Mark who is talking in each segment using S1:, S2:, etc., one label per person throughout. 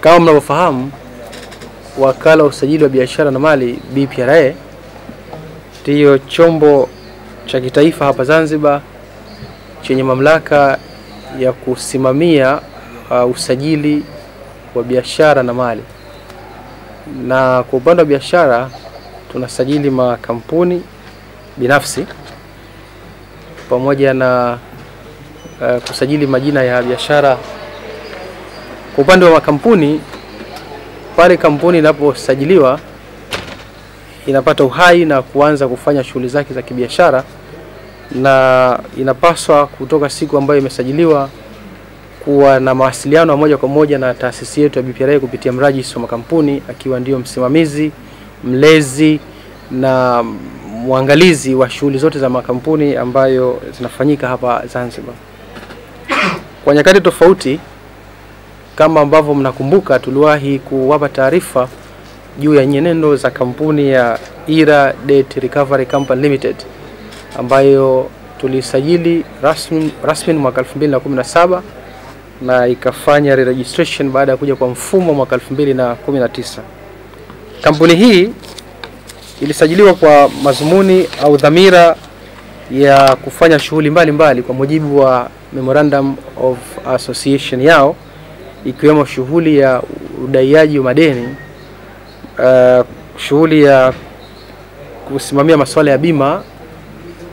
S1: Kama mnavyofahamu, Wakala wa Usajili wa Biashara na Mali BPRA ndiyo chombo cha kitaifa hapa Zanzibar chenye mamlaka ya kusimamia usajili wa biashara na mali. Na kwa upande wa biashara tunasajili makampuni binafsi pamoja na kusajili majina ya biashara. Kwa upande wa makampuni, pale kampuni inaposajiliwa inapata uhai na kuanza kufanya shughuli zake za kibiashara, na inapaswa kutoka siku ambayo imesajiliwa kuwa na mawasiliano moja kwa moja na taasisi yetu ya BPRA kupitia mrajisi wa makampuni, akiwa ndio msimamizi, mlezi na muangalizi wa shughuli zote za makampuni ambayo zinafanyika hapa Zanzibar. Kwa nyakati tofauti, kama ambavyo mnakumbuka, tuliwahi kuwapa taarifa juu ya nyenendo za kampuni ya IRA Debt Recovery Company Limited ambayo tulisajili rasmi mwaka 2017 na ikafanya re-registration baada ya kuja kwa mfumo mwaka 2019. Kampuni hii ilisajiliwa kwa mazumuni au dhamira ya kufanya shughuli mbalimbali kwa mujibu wa Memorandum of Association yao, ikiwemo shughuli ya udaiaji wa madeni, shughuli ya kusimamia masuala ya bima,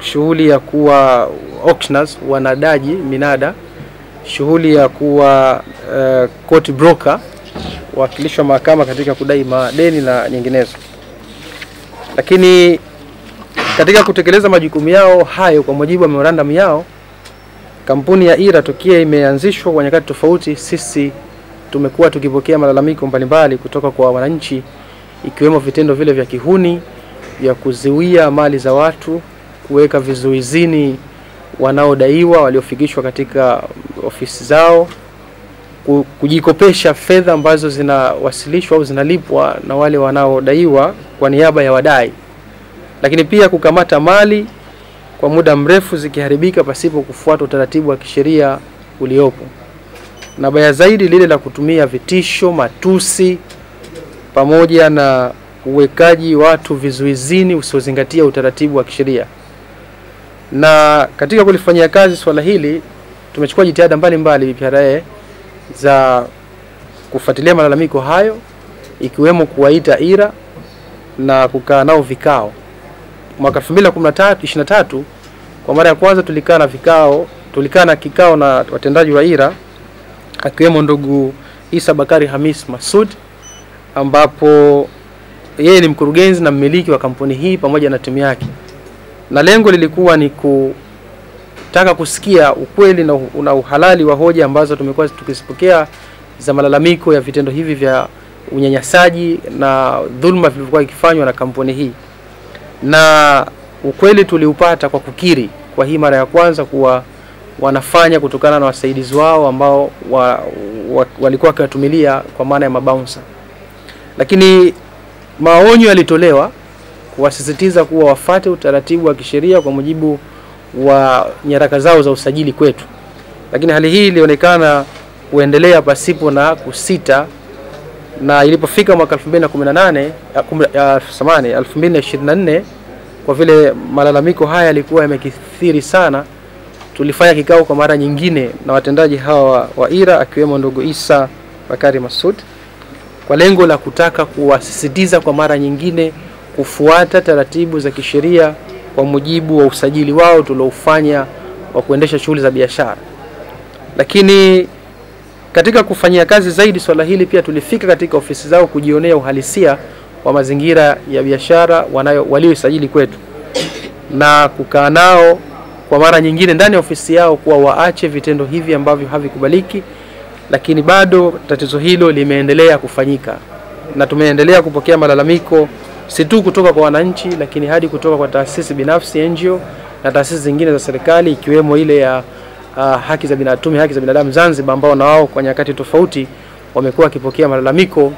S1: shughuli ya kuwa auctioneers, wanadaji minada, shughuli ya kuwa court broker, wakilishwa mahakama katika kudai madeni na nyinginezo. Lakini katika kutekeleza majukumu yao hayo kwa mujibu wa memorandum yao, kampuni ya IRA tokea imeanzishwa kwa nyakati tofauti, sisi tumekuwa tukipokea malalamiko mbalimbali kutoka kwa wananchi, ikiwemo vitendo vile vya kihuni vya kuziwia mali za watu, kuweka vizuizini wanaodaiwa waliofikishwa katika ofisi zao, kujikopesha fedha ambazo zinawasilishwa au zinalipwa na wale wanaodaiwa kwa niaba ya wadai, lakini pia kukamata mali kwa muda mrefu zikiharibika pasipo kufuata utaratibu wa kisheria uliopo, na baya zaidi lile la kutumia vitisho, matusi pamoja na uwekaji watu vizuizini usiozingatia utaratibu wa kisheria. Na katika kulifanyia kazi swala hili tumechukua jitihada mbalimbali BPRA za kufuatilia malalamiko hayo, ikiwemo kuwaita IRA na kukaa nao vikao. Mwaka 2023 kwa mara ya kwanza tulikaa na kikao na watendaji wa IRA, akiwemo ndugu Isa Bakari Hamis Masud, ambapo yeye ni mkurugenzi na mmiliki wa kampuni hii pamoja na timu yake. Na lengo lilikuwa ni kutaka kusikia ukweli na uhalali wa hoja ambazo tumekuwa tukizipokea za malalamiko ya vitendo hivi vya unyanyasaji na dhulma vilivyokuwa ikifanywa na kampuni hii. Na ukweli tuliupata kwa kukiri kwa hii mara ya kwanza kuwa wanafanya kutokana na wasaidizi wao ambao walikuwa wakatumilia kwa maana ya mabouncer. Lakini maonyo yalitolewa kuwasisitiza kuwa wafate utaratibu wa kisheria kwa mujibu wa nyaraka zao za usajili kwetu. Lakini hali hii ilionekana kuendelea pasipo na kusita, na ilipofika mwaka 2024 kwa vile malalamiko haya yalikuwa yamekithiri sana, tulifanya kikao kwa mara nyingine na watendaji hawa wa IRA, akiwemo ndugu Isa Bakari Masud, kwa lengo la kutaka kuwasisitiza kwa mara nyingine kufuata taratibu za kisheria kwa mujibu wa usajili wao tuliofanya wa kuendesha shughuli za biashara. Lakini katika kufanyia kazi zaidi swala hili, pia tulifika katika ofisi zao kujionea uhalisia wa mazingira ya biashara waliosajili kwetu, na kukaa nao kwa mara nyingine ndani ya ofisi yao kuwa waache vitendo hivi ambavyo havikubaliki. Lakini bado tatizo hilo limeendelea kufanyika, na tumeendelea kupokea malalamiko si tu kutoka kwa wananchi, lakini hadi kutoka kwa taasisi binafsi, NGO, na taasisi zingine za serikali, ikiwemo ile ya haki za binadamu Zanzibar, ambao na wao kwa nyakati tofauti wamekuwa wakipokea malalamiko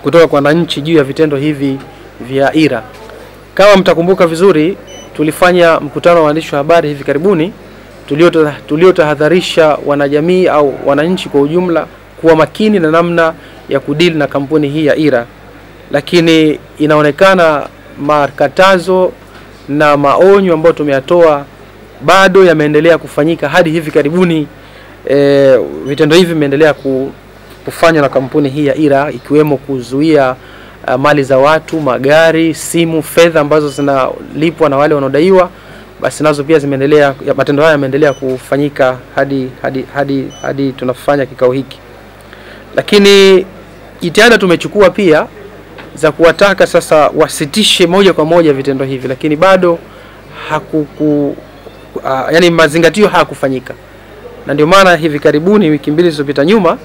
S1: kutoka kwa wananchi juu ya vitendo hivi vya IRA. Kama mtakumbuka vizuri, tulifanya mkutano wa waandishi wa habari hivi karibuni tuliotahadharisha wanajamii au wananchi kwa ujumla kuwa makini na namna ya kudili na kampuni hii ya IRA. Lakini inaonekana makatazo na maonyo ambayo tumeyatoa bado yameendelea kufanyika hadi hivi karibuni. Vitendo hivi vimeendelea kufanywa na kampuni hii ya IRA, ikiwemo kuzuia mali za watu, magari, simu, fedha ambazo zinalipwa na wale wanaodaiwa. Basi nazo pia zimeendelea, matendo haya yameendelea kufanyika hadi tunafanya kikao hiki. Lakini jitihada tumechukua pia za kuwataka sasa wasitishe moja kwa moja vitendo hivi, lakini bado yani mazingatio hayakufanyika. Na ndio maana hivi karibuni, wiki mbili zilizopita nyuma,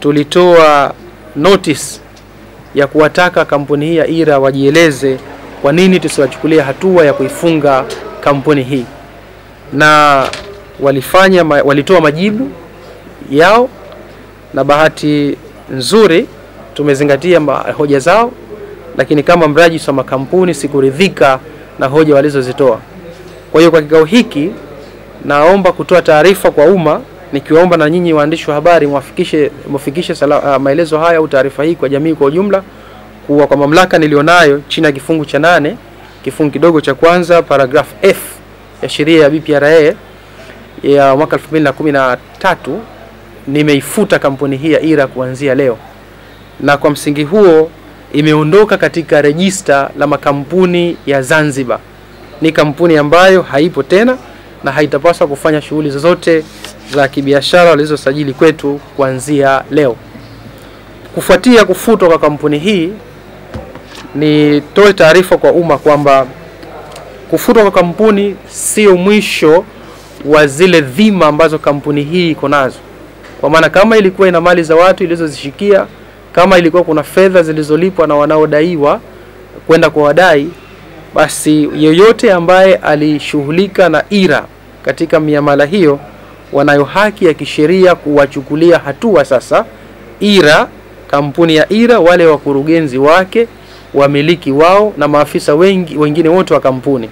S1: tulitoa notice ya kuwataka kampuni hii ya IRA wajieleze kwa nini tusiwachukulia hatua ya kuifunga kampuni hii. Na walitoa majibu yao, na bahati nzuri tumezingatia hoja zao, lakini kama mrajisi wa makampuni sikuridhika na hoja walizozitoa. Kwa hiyo kwa kikao hiki naomba kutoa taarifa kwa umma, nikiwaomba na nyinyi waandishi wa habari mwafikishe maelezo haya au taarifa hii kwa jamii kwa ujumla, kuwa kwa mamlaka nilionayo chini ya kifungu cha 8 kifungu kidogo cha kwanza paragraph F ya sheria ya BPRA ya mwaka 2013 nimeifuta kampuni hii ya IRA kuanzia leo. Na kwa msingi huo imeondoka katika register la makampuni ya Zanzibar. Ni kampuni ambayo haipo tena na haitapaswa kufanya shughuli zozote za kibiashara walizosajili kwetu kuanzia leo. Kufuatia kufutwa kwa kampuni hii, nitoe taarifa kwa umma kwamba kufutwa kwa kampuni sio mwisho wa zile dhima ambazo kampuni hii iko nazo. Kwa maana kama ilikuwa ina mali za watu ilizozishikia, kama ilikuwa kuna fedha zilizolipwa na wanaodaiwa kwenda kwa wadai, basi yeyote ambaye alishughulika na IRA katika miamala hiyo wanayo haki ya kisheria kuwachukulia hatua sasa IRA, kampuni ya IRA, wale wakurugenzi wake, wamiliki wao na maafisa wengine wote wa kampuni.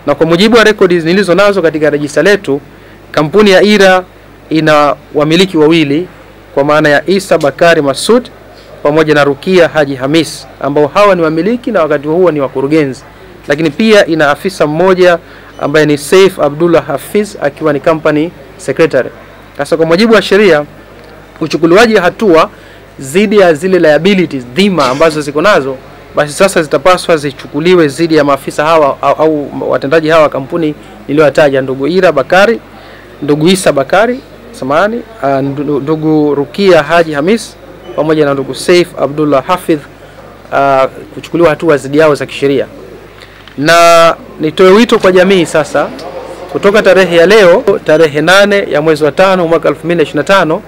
S1: Na kwa mujibu wa records nilizo nazo katika rejista letu, kampuni ya IRA ina wamiliki wawili, kwa maana ya Isa Bakari Masud pamoja na Rukia Haji Hamis, ambao hawa ni wamiliki na wakati huo ni wakurugenzi. Lakini pia ina afisa mmoja ambaye ni Saif Abdullah Hafiz, akiwa ni company secretary. Sasa kwa mujibu wa sheria, uchukuliwaji hatua zidi ya zile liabilities, dhima ambazo ziko nazo, basi sasa zitapaswa zichukuliwe zidi ya maafisa hawa au watendaji hawa kampuni niliyotaja, ndugu IRA Bakari, ndugu Isa Bakari samani, ndugu Rukia Haji Hamis pamoja na ndugu Saif Abdullah Hafidh, kuchukuliwa hatua zidi yao za kisheria. Na nitoe wito kwa jamii sasa, kutoka tarehe ya leo, tarehe 8 ya mwezi wa 5 mwaka 2025,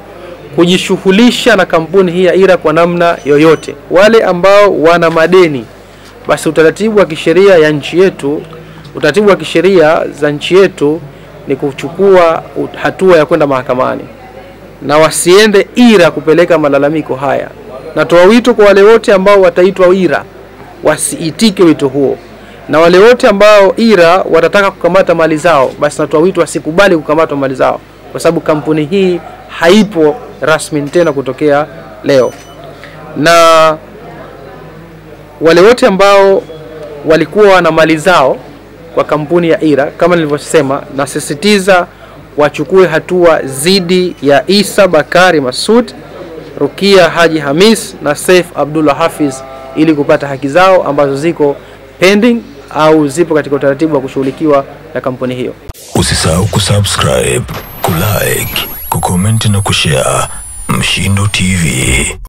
S1: kujishughulisha na kampuni hii ya IRA kwa namna yoyote. Wale ambao wana madeni, basi utaratibu wa kisheria ya nchi yetu, utaratibu wa kisheria za nchi yetu ni kuchukua hatua ya kwenda mahakamani, na wasiende IRA kupeleka malalamiko haya. Natoa wito kwa wale wote ambao wataitwa IRA wasiitike wito huo, na wale wote ambao IRA watataka kukamata mali zao, basi natoa wito wasikubali kukamatwa mali zao, kwa sababu kampuni hii haipo rasmi tena kutokea leo. Na wale wote ambao walikuwa wana mali zao kwa kampuni ya IRA, kama nilivyosema, nasisitiza wachukue hatua zidi ya Isa Bakari Masud, Rukia Haji Hamis na Saif Abdullah Hafiz, ili kupata haki zao ambazo ziko pending au zipo katika utaratibu wa kushughulikiwa na kampuni hiyo.
S2: Usisahau kusubscribe, kulike, kucomment na kushare Mshindo TV.